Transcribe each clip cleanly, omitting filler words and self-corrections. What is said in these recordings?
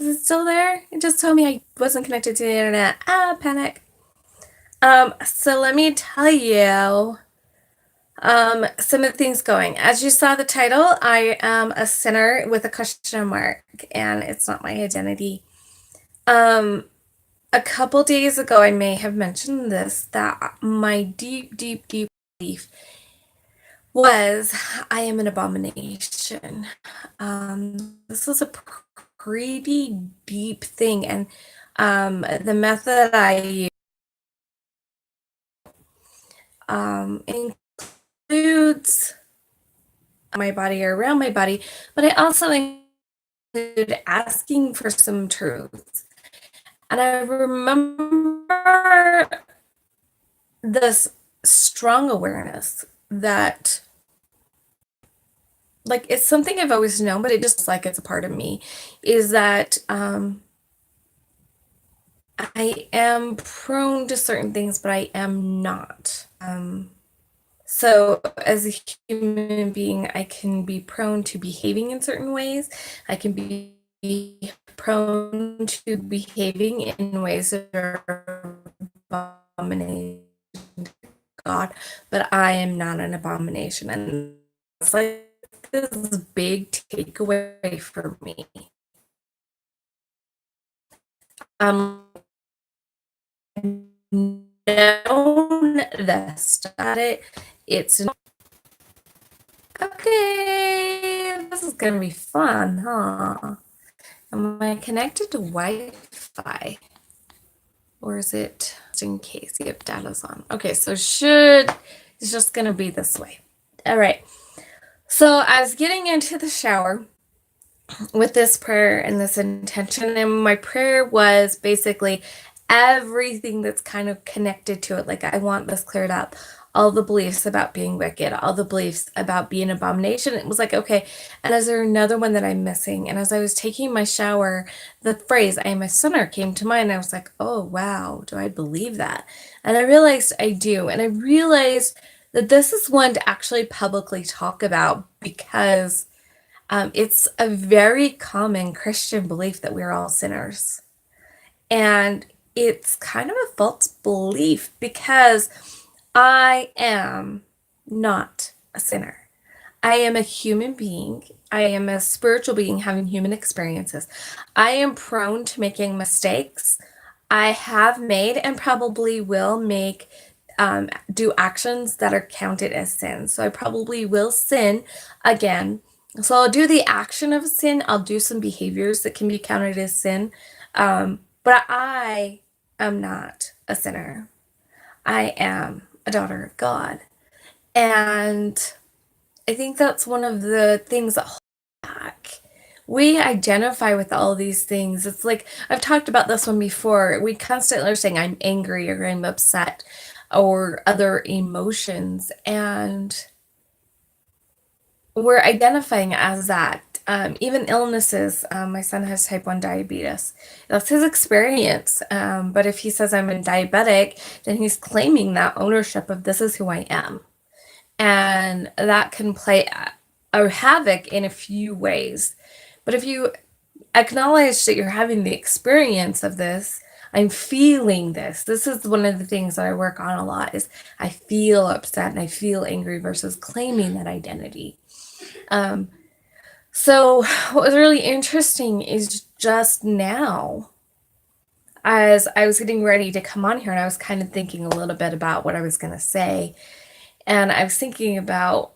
Is it still there? It just told me I wasn't connected to the internet. Ah, panic. So let me tell you, some of the things going. As you saw the title, I am a sinner with a question mark, and it's not my identity. Um, a couple days ago, I may have mentioned this, that my deep, deep, deep belief was I am an abomination. This is a pretty deep thing, and the method I use includes my body or around my body, but I also include asking for some truth. And I remember this strong awareness that, like, it's something I've always known, but it just like it's a part of me, is that I am prone to certain things, but I am not. So as a human being, I can be prone to behaving in certain ways. I can be prone to behaving in ways that are abomination to God, but I am not an abomination. And it's like this big takeaway for me. Um, known this, got it. It's okay. This is gonna be fun, huh? Am I connected to Wi-Fi? Or is it just in case you have data's on? Okay, so it's just gonna be this way. All right. So I was getting into the shower with this prayer and this intention, and my prayer was basically everything that's kind of connected to it. Like, I want this cleared up. All the beliefs about being wicked, all the beliefs about being an abomination. It was like, okay, and is there another one that I'm missing? And as I was taking my shower, the phrase, I am a sinner, came to mind. I was like, oh, wow, do I believe that? And I realized I do. And I realized that this is one to actually publicly talk about because it's a very common Christian belief that we're all sinners. And it's kind of a false belief because I am not a sinner. I am a human being. I am a spiritual being having human experiences. I am prone to making mistakes. I have made and probably will make do actions that are counted as sin. So I probably will sin again. So I'll do the action of sin. I'll do some behaviors that can be counted as sin. But I am not a sinner. I am a daughter of God. And I think that's one of the things that hold back. We identify with all these things. It's like I've talked about this one before. We constantly are saying, I'm angry or I'm upset or other emotions. And we're identifying as that. Even illnesses. My son has type 1 diabetes. That's his experience. But if he says I'm a diabetic, then he's claiming that ownership of this is who I am. And that can play a havoc in a few ways. But if you acknowledge that you're having the experience of this, I'm feeling this. This is one of the things that I work on a lot is I feel upset and I feel angry versus claiming that identity. So what was really interesting is just now, as I was getting ready to come on here and I was kind of thinking a little bit about what I was going to say. And I was thinking about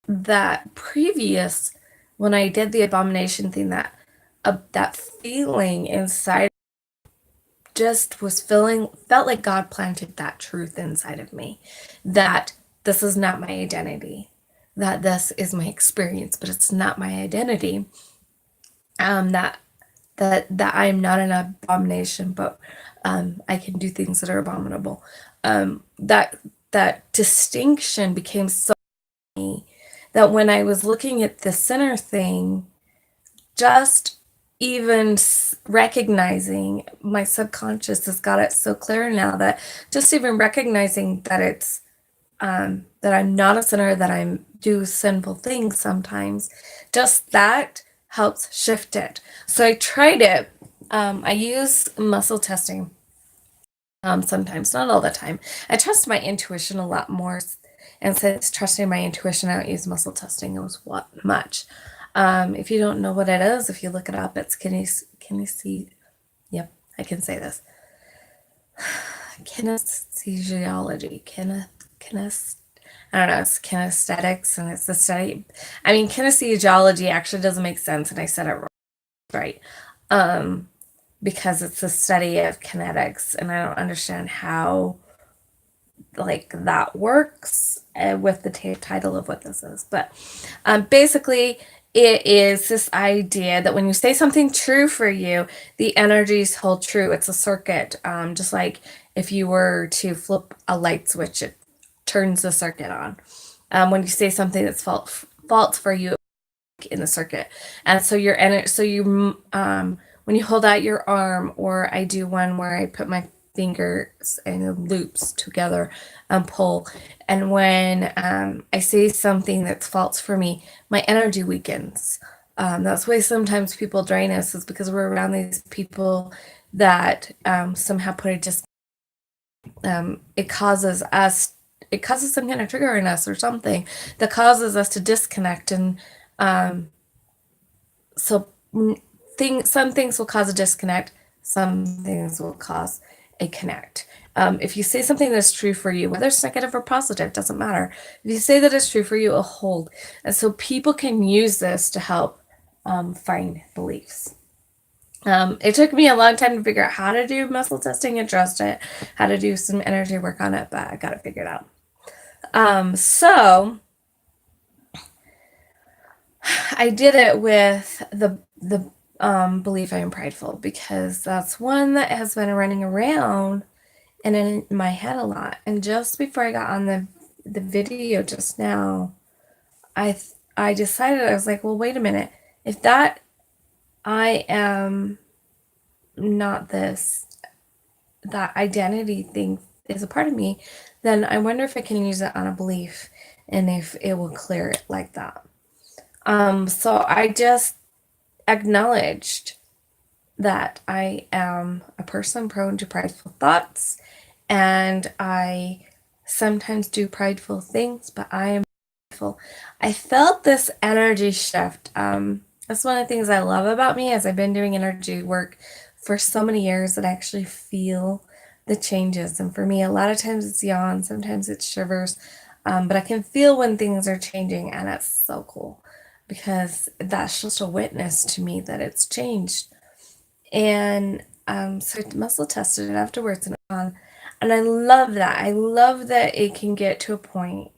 that previous, when I did the abomination thing, that feeling inside just felt like God planted that truth inside of me that this is not my identity, that this is my experience, but it's not my identity. That I'm not an abomination, but I can do things that are abominable. That distinction became so that when I was looking at the sinner thing, just even recognizing my subconscious has got it so clear now that just even recognizing that it's that I'm not a sinner, that I'm do sinful things sometimes, just that helps shift it. So I tried it. I use muscle testing sometimes, not all the time. I trust my intuition a lot more. And since trusting my intuition, I don't use muscle testing as much. If you don't know what it is, if you look it up, it's kinesthesia. Yep, I can say this. Kinesiology. I don't know, it's kinesthetics and it's the study. I mean, kinesiology actually doesn't make sense, and I said it right. Because it's the study of kinetics, and I don't understand how like that works with the title of what this is. But basically, it is this idea that when you say something true for you, the energies hold true. It's a circuit, just like if you were to flip a light switch, it turns the circuit on. When you say something that's false for you in the circuit, and so your energy, so you when you hold out your arm, or I do one where I put my fingers in loops together and pull, and when I say something that's false for me, my energy weakens. That's why sometimes people drain us, is because we're around these people that somehow put it just it causes some kind of trigger in us or something that causes us to disconnect. And so some things will cause a disconnect, some things will cause a connect. If you say something that's true for you, whether it's negative or positive, doesn't matter. If you say that it's true for you, it'll hold. And so people can use this to help find beliefs. It took me a long time to figure out how to do muscle testing and trust it, how to do some energy work on it, but I got it figured out. So I did it with the belief I am prideful, because that's one that has been running around and in my head a lot. And just before I got on the video just now, I decided, I was like, well, wait a minute. If that I am not this, that identity thing is a part of me, then I wonder if I can use it on a belief and if it will clear it like that. So I just acknowledged that I am a person prone to prideful thoughts, and I sometimes do prideful things, but I am prideful. I felt this energy shift. That's one of the things I love about me, as I've been doing energy work for so many years, that I actually feel the changes. And for me, a lot of times it's yawn, sometimes it's shivers, but I can feel when things are changing, and it's so cool, because that's just a witness to me that it's changed. And so I muscle tested it afterwards, and I love that. I love that it can get to a point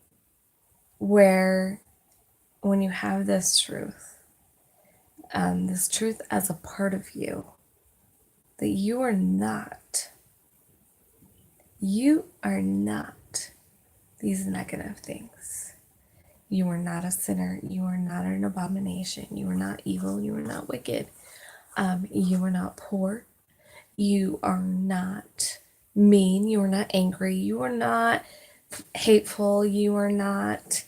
where, when you have this truth as a part of you, that you are not these negative things. You are not a sinner. You are not an abomination. You are not evil. You are not wicked. You are not poor. You are not mean. You are not angry. You are not hateful. You are not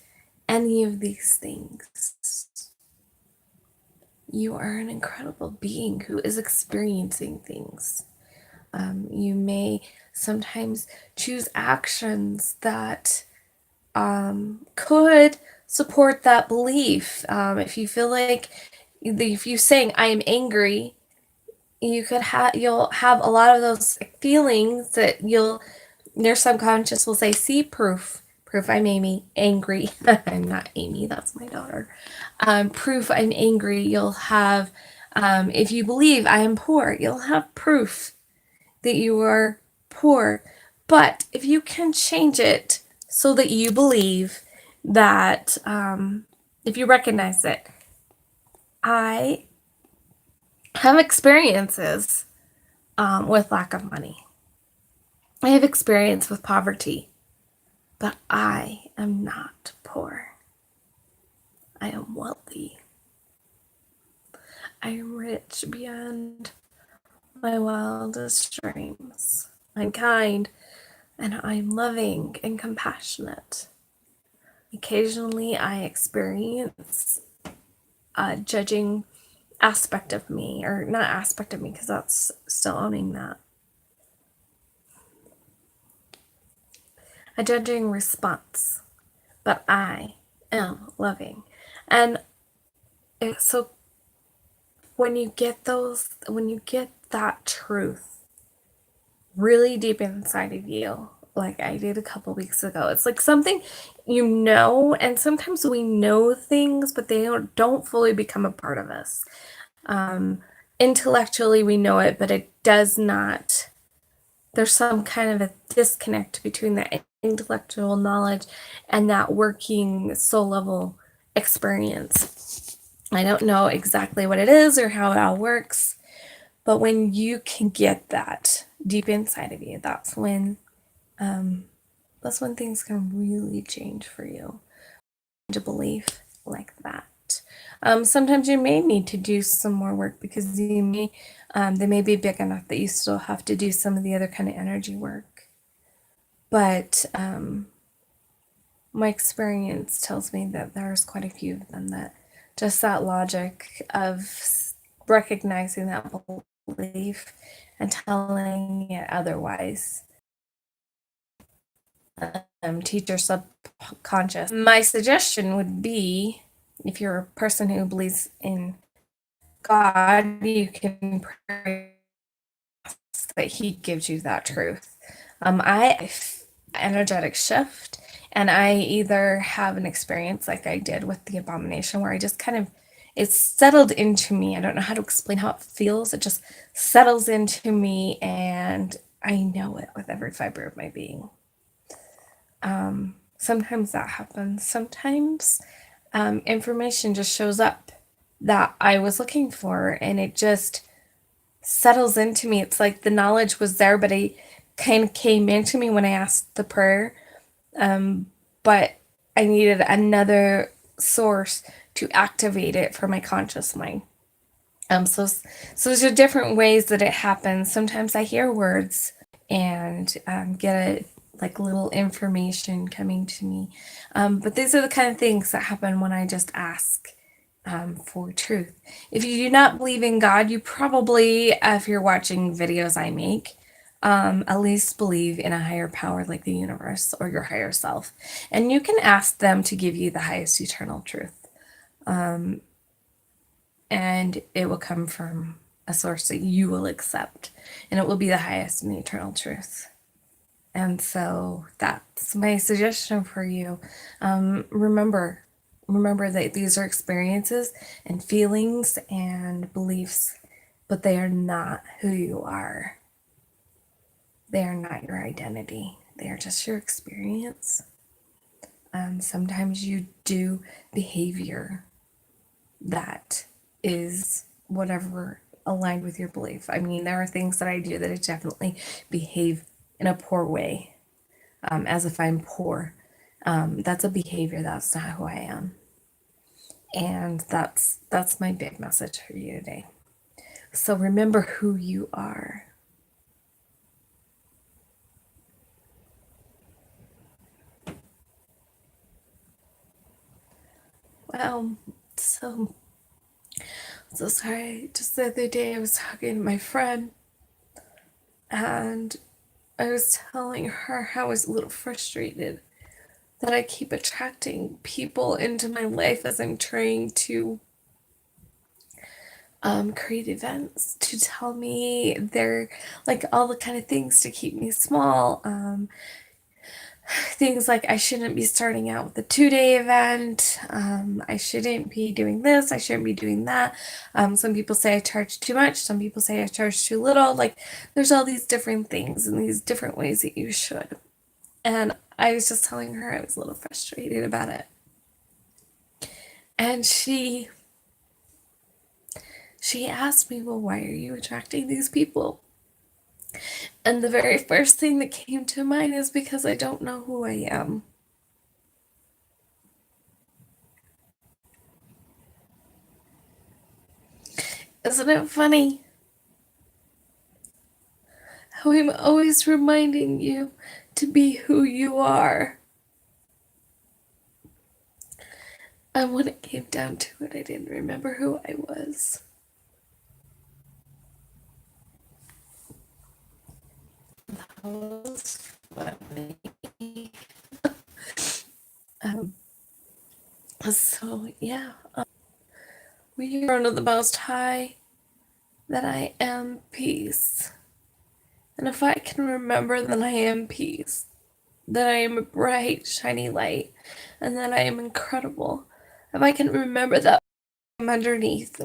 any of these things. You are an incredible being who is experiencing things. You may sometimes choose actions that could support that belief. If you feel like, if you're saying I am angry, you'll have a lot of those feelings that your subconscious will say, see, proof I'm angry. I'm not Amy, that's my daughter. Proof I'm angry. You'll have, if you believe I am poor, you'll have proof that you are poor. But if you can change it so that you believe that, if you recognize it, I have experiences with lack of money. I have experience with poverty, but I am not poor. I am wealthy. I am rich beyond my wildest dreams. I'm kind, and I'm loving and compassionate. Occasionally, I experience judging aspect of me, or not aspect of me, because that's still owning that. A judging response, but I am loving. And so when you get that truth really deep inside of you, like I did a couple weeks ago, it's like something you know, and sometimes we know things, but they don't fully become a part of us. Intellectually, we know it, but it does not. There's some kind of a disconnect between that intellectual knowledge and that working soul level experience. I don't know exactly what it is or how it all works, but when you can get that deep inside of you, that's when things can really change for you. To believe like that. Sometimes you may need to do some more work because they may be big enough that you still have to do some of the other kind of energy work. But my experience tells me that there's quite a few of them, that just that logic of recognizing that belief and telling it otherwise. Teach your subconscious. My suggestion would be, if you're a person who believes in God, you can pray that He gives you that truth. I energetic shift, and I either have an experience like I did with the abomination, where I just kind of, it's settled into me. I don't know how to explain how it feels. It just settles into me, and I know it with every fiber of my being. Sometimes that happens. Sometimes information just shows up that I was looking for, and it just settles into me. It's like the knowledge was there, but it kind of came into me when I asked the prayer. But I needed another source to activate it for my conscious mind. So there's different ways that it happens. Sometimes I hear words and get a like little information coming to me. But these are the kind of things that happen when I just ask for truth. If you do not believe in God, you probably, if you're watching videos I make, at least believe in a higher power like the universe or your higher self. And you can ask them to give you the highest eternal truth. And it will come from a source that you will accept, and it will be the highest and eternal truth. And so that's my suggestion for you. Remember that these are experiences and feelings and beliefs, but they are not who you are. They are not your identity. They are just your experience. Sometimes you do behavior that is whatever aligned with your belief. I mean, there are things that I do that I definitely behave in a poor way, as if I'm poor. That's a behavior. That's not who I am. And that's my big message for you today. So remember who you are. Well, so sorry. Just the other day I was talking to my friend, and I was telling her how I was a little frustrated that I keep attracting people into my life as I'm trying to create events to tell me they're like all the kind of things to keep me small. Things like I shouldn't be starting out with a 2-day event. I shouldn't be doing this. I shouldn't be doing that. Some people say I charge too much. Some people say I charge too little. Like there's all these different things and these different ways that you should. And I was just telling her I was a little frustrated about it. And she asked me, well, why are you attracting these people? And the very first thing that came to mind is because I don't know who I am. Isn't it funny how I'm always reminding you to be who you are? And when it came down to it, I didn't remember who I was. was funny. So yeah, we hear under the Most High that I am peace. And if I can remember that I am peace, that I am a bright, shiny light, and that I am incredible, if I can remember that I'm underneath,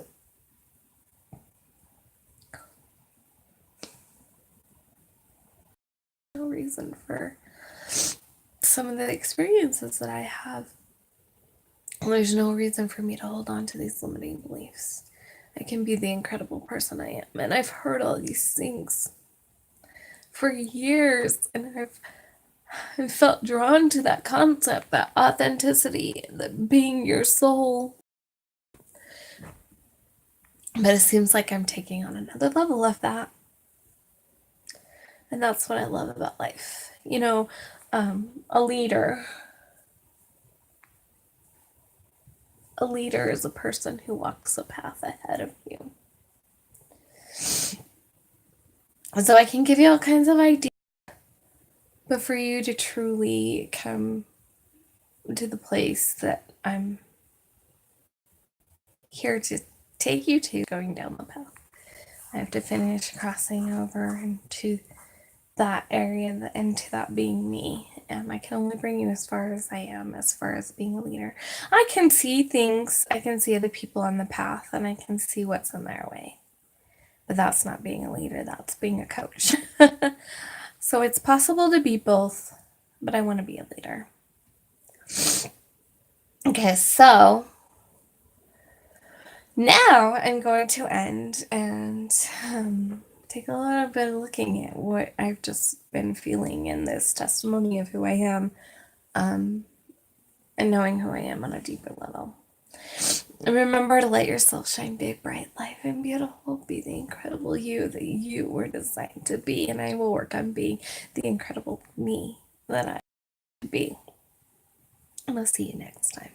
no reason for some of the experiences that I have. There's no reason for me to hold on to these limiting beliefs. I can be the incredible person I am. And I've heard all these things for years, and I've felt drawn to that concept, that authenticity, that being your soul. But it seems like I'm taking on another level of that. And that's what I love about life. You know, a leader. A leader is a person who walks a path ahead of you. And so I can give you all kinds of ideas, but for you to truly come to the place that I'm here to take you to, going down the path, I have to finish crossing over into that area, into that being me. I can only bring you as far as I am, as far as being a leader. I can see things, I can see other people on the path, and I can see what's in their way. But that's not being a leader, that's being a coach. So it's possible to be both, but I want to be a leader. Okay, so now I'm going to end and take a little bit of looking at what I've just been feeling in this testimony of who I am, and knowing who I am on a deeper level. And remember to let yourself shine big, bright, light, and beautiful. Be the incredible you that you were designed to be. And I will work on being the incredible me that I should be. And I'll see you next time.